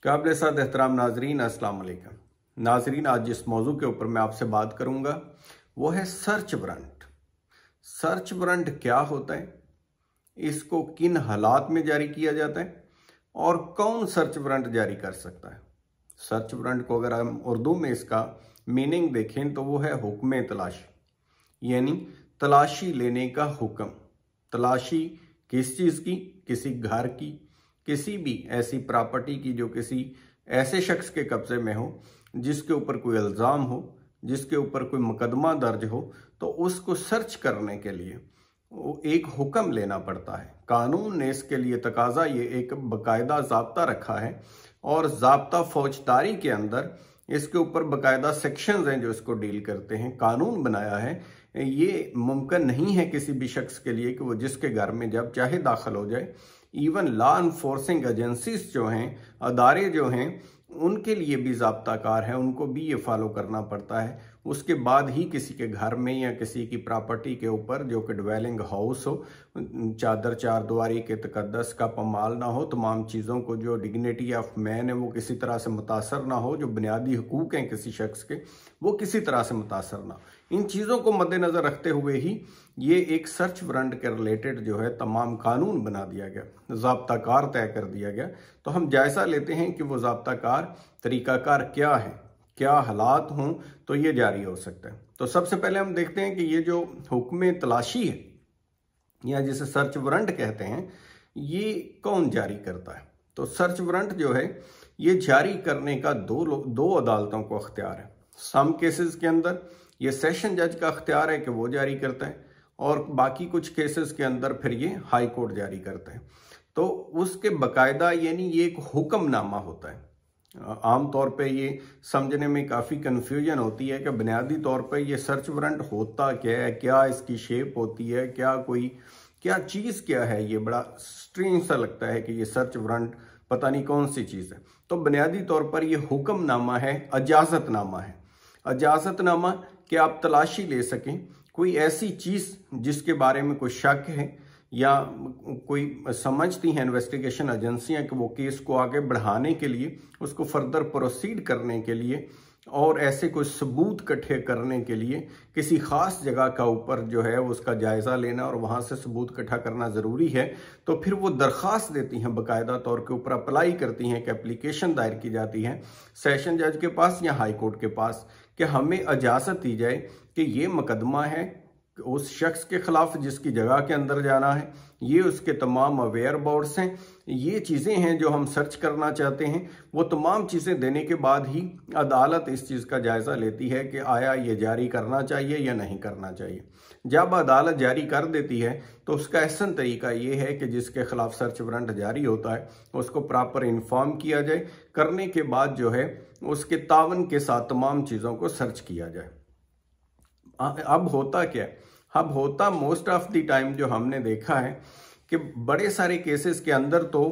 काबिल-ए-साद एहतराम नाजरीन, अस्सलाम वालेकुम। नाजरीन, आज जिस मौजू के ऊपर मैं आपसे बात करूंगा वो है सर्च वारंट। सर्च वारंट क्या होता है, इसको किन हालात में जारी किया जाता है और कौन सर्च वारंट जारी कर सकता है। सर्च वारंट को अगर हम उर्दू में इसका मीनिंग देखें तो वो है हुक्म तलाशी, यानी तलाशी लेने का हुक्म। तलाशी किस चीज़ की? किसी घर की, किसी भी ऐसी प्रॉपर्टी की जो किसी ऐसे शख्स के कब्जे में हो, जिसके ऊपर कोई इल्ज़ाम हो, जिसके ऊपर कोई मुकदमा दर्ज हो, तो उसको सर्च करने के लिए वो एक हुक्म लेना पड़ता है। कानून ने इसके लिए तकाजा ये एक बाकायदा ज़ाब्ता रखा है और ज़ाब्ता फौजदारी के अंदर इसके ऊपर बाकायदा सेक्शंस हैं जो इसको डील करते हैं। कानून बनाया है, ये मुमकिन नहीं है किसी भी शख्स के लिए कि वो जिसके घर में जब चाहे दाखिल हो जाए। इवन लॉ इन्फोर्सिंग एजेंसीज जो हैं, अदारे जो हैं, उनके लिए भी ज़ाब्ताकार है, उनको भी ये फॉलो करना पड़ता है। उसके बाद ही किसी के घर में या किसी की प्रॉपर्टी के ऊपर जो कि ड्वेलिंग हाउस हो, चादर चार दीवारी के तकद्दस का पमाल ना हो, तमाम चीज़ों को जो डिग्निटी ऑफ मैन है वो किसी तरह से मुतासर ना हो, जो बुनियादी हुकूक हैं किसी शख्स के वो किसी तरह से मुतासर ना हो। इन चीज़ों को मद्देनज़र रखते हुए ही ये एक सर्च वारंट के रिलेटेड जो है तमाम कानून बना दिया गया, ज़ाब्ताकार तय कर दिया गया। तो हम जायज़ा लेते हैं कि वो ज़ाब्ताकार तरीक़ाकार क्या है, क्या हालात हों तो ये जारी हो सकता है। तो सबसे पहले हम देखते हैं कि ये जो हुक्म तलाशी है या जिसे सर्च वारंट कहते हैं, ये कौन जारी करता है। तो सर्च वारंट जो है ये जारी करने का दो अदालतों को अख्तियार है। सम केसेस के अंदर ये सेशन जज का अख्तियार है कि वो जारी करता है और बाकी कुछ केसेस के अंदर फिर ये हाई कोर्ट जारी करता है। तो उसके बाकायदा यानी ये एक हुक्मनामा होता है। आम तौर पे ये समझने में काफ़ी कन्फ्यूजन होती है कि बुनियादी तौर पे ये सर्च वारंट होता क्या है, क्या इसकी शेप होती है, क्या चीज़ क्या है। ये बड़ा स्ट्रेंज सा लगता है कि ये सर्च वारंट पता नहीं कौन सी चीज़ है। तो बुनियादी तौर पर ये हुक्मनामा है, इजाज़तनामा है। इजाज़तनामा कि आप तलाशी ले सकें कोई ऐसी चीज़ जिसके बारे में कोई शक है या कोई समझती हैं इन्वेस्टिगेशन एजेंसियां कि वो केस को आगे बढ़ाने के लिए, उसको फर्दर प्रोसीड करने के लिए और ऐसे कोई सबूत इकट्ठे करने के लिए किसी ख़ास जगह का ऊपर जो है उसका जायज़ा लेना और वहाँ से सबूत इकट्ठा करना ज़रूरी है। तो फिर वो दरख्वास्त देती हैं, बाकायदा तौर के ऊपर अप्लाई करती हैं कि एप्लीकेशन दायर की जाती है सेशन जज के पास या हाई कोर्ट के पास कि हमें इजाज़त दी जाए कि ये मुकदमा है उस शख्स के खिलाफ जिसकी जगह के अंदर जाना है, ये उसके तमाम अवेयर बोर्ड्स हैं, ये चीज़ें हैं जो हम सर्च करना चाहते हैं। वो तमाम चीज़ें देने के बाद ही अदालत इस चीज़ का जायज़ा लेती है कि आया ये जारी करना चाहिए या नहीं करना चाहिए। जब अदालत जारी कर देती है तो उसका एहसन तरीका ये है कि जिसके खिलाफ सर्च वारंट जारी होता है उसको प्रॉपर इन्फॉर्म किया जाए, करने के बाद जो है उसके तावन के साथ तमाम चीज़ों को सर्च किया जाए। अब होता क्या है? अब होता मोस्ट ऑफ द टाइम जो हमने देखा है कि बड़े सारे केसेस के अंदर तो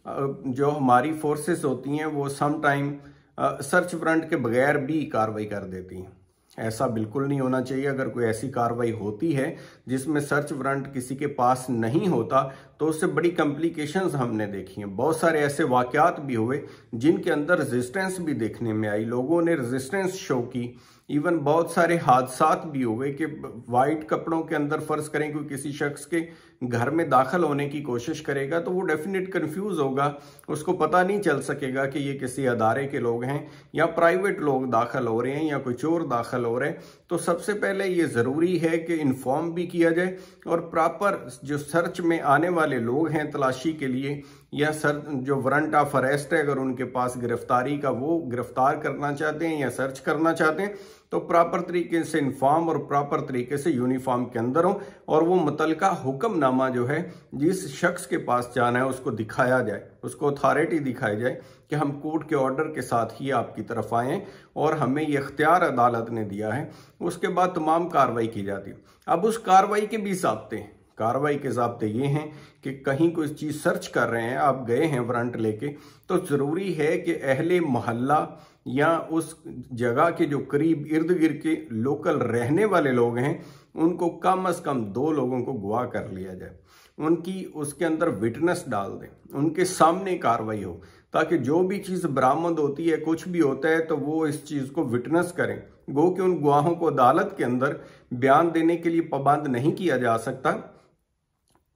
जो हमारी फोर्सेस होती हैं वो सम टाइम सर्च वारंट के बगैर भी कार्रवाई कर देती हैं। ऐसा बिल्कुल नहीं होना चाहिए। अगर कोई ऐसी कार्रवाई होती है जिसमें सर्च वारंट किसी के पास नहीं होता तो उससे बड़ी कॉम्प्लिकेशंस हमने देखी हैं। बहुत सारे ऐसे वाकयात भी हुए जिनके अंदर रेजिस्टेंस भी देखने में आई, लोगों ने रेजिस्टेंस शो की। इवन बहुत सारे हादसात भी हुए कि वाइट कपड़ों के अंदर फर्ज करें कोई किसी शख्स के घर में दाखिल होने की कोशिश करेगा तो वो डेफिनेट कंफ्यूज होगा, उसको पता नहीं चल सकेगा कि ये किसी अदारे के लोग हैं या प्राइवेट लोग दाखिल हो रहे हैं या कोई चोर दाखिल हो रहे हैं। तो सबसे पहले ये ज़रूरी है कि इन्फॉर्म भी किया जाए और प्रॉपर जो सर्च में आने वाले लोग हैं तलाशी के लिए या जो वारंट ऑफ अरेस्ट है अगर उनके पास गिरफ्तारी का, वो गिरफ्तार करना चाहते हैं या सर्च करना चाहते हैं तो प्रॉपर तरीके से इन्फॉर्म और प्रॉपर तरीके से यूनिफॉर्म के अंदर हो और वो मुतलका हुक्मनामा जो है जिस शख्स के पास जाना है उसको दिखाया जाए, उसको अथॉरिटी दिखाई जाए कि हम कोर्ट के ऑर्डर के साथ ही आपकी तरफ आए और हमें ये इख्तियार अदालत ने दिया है। उसके बाद तमाम कार्रवाई की जाती है। अब उस कार्रवाई के भी ज़ाब्ते हैं। कार्रवाई के ज़ाब्ते ये हैं कि कहीं कोई चीज़ सर्च कर रहे हैं, आप गए हैं वारंट लेके, तो ज़रूरी है कि अहले मोहल्ला या उस जगह के जो करीब इर्द गिर्द के लोकल रहने वाले लोग हैं उनको कम से कम 2 लोगों को गवाह कर लिया जाए, उनकी उसके अंदर विटनेस डाल दें, उनके सामने कार्रवाई हो ताकि जो भी चीज़ बरामद होती है, कुछ भी होता है, तो वो इस चीज़ को विटनेस करें। गो कि उन गवाहों को अदालत के अंदर बयान देने के लिए पाबंद नहीं किया जा सकता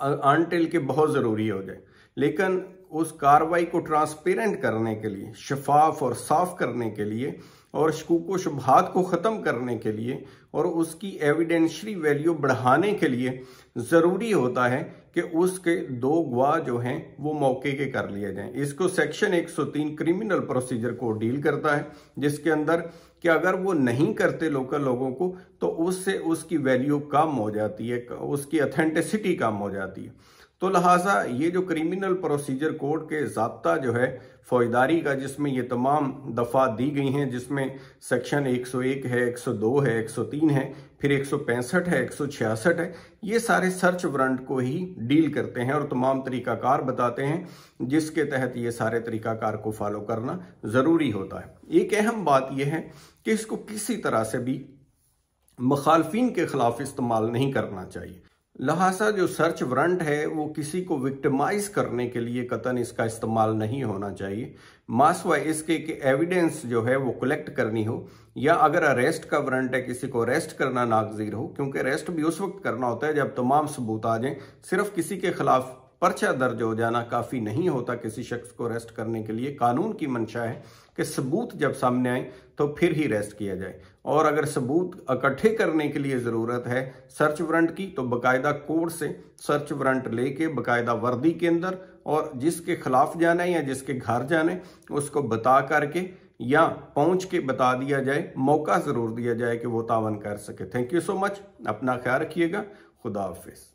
अनटिल के बहुत ज़रूरी हो जाए, लेकिन उस कार्रवाई को ट्रांसपेरेंट करने के लिए, शफाफ और साफ करने के लिए और शकूक व शुबहात को ख़त्म करने के लिए और उसकी एविडेंशरी वैल्यू बढ़ाने के लिए ज़रूरी होता है कि उसके 2 गवाह जो हैं वो मौके के कर लिए जाएं। इसको section 103 criminal procedure code deal करता है, जिसके अंदर कि अगर वो नहीं करते लोकल लोगों को तो उससे उसकी वैल्यू कम हो जाती है, उसकी अथेंटिसिटी कम हो जाती है। तो लिहाजा ये जो क्रिमिनल प्रोसीजर कोड के ज़ाब्ता जो है फौजदारी का, जिसमें ये तमाम दफ़ा दी गई हैं, जिसमें सेक्शन 101 है, 102 है, 103 है, फिर 165 है, 166 है, ये सारे सर्च वारंट को ही डील करते हैं और तमाम तरीकाकार बताते हैं जिसके तहत ये सारे तरीकाकार को फॉलो करना ज़रूरी होता है। एक अहम बात यह है कि इसको किसी तरह से भी मुखालफिन के खिलाफ इस्तेमाल नहीं करना चाहिए। लिहाजा जो सर्च वारंट है वो किसी को विक्टिमाइज करने के लिए कतन इसका इस्तेमाल नहीं होना चाहिए, मासवा इसके कि एविडेंस जो है वो कलेक्ट करनी हो, या अगर अरेस्ट का वारंट है किसी को अरेस्ट करना नागजीर हो, क्योंकि अरेस्ट भी उस वक्त करना होता है जब तमाम सबूत आ जाएं। सिर्फ किसी के खिलाफ पर्चा दर्ज हो जाना काफ़ी नहीं होता किसी शख्स को अरेस्ट करने के लिए। कानून की मंशा है कि सबूत जब सामने आए तो फिर ही अरेस्ट किया जाए, और अगर सबूत इकट्ठे करने के लिए ज़रूरत है सर्च वारंट की तो बाकायदा कोर्ट से सर्च वारंट लेके बाकायदा वर्दी के अंदर, और जिसके खिलाफ जाना है या जिसके घर जाना है उसको बता करके या पहुंच के बता दिया जाए, मौका ज़रूर दिया जाए कि वो तावन कर सके। थैंक यू सो मच, अपना ख्याल रखिएगा, खुदा हाफिज़।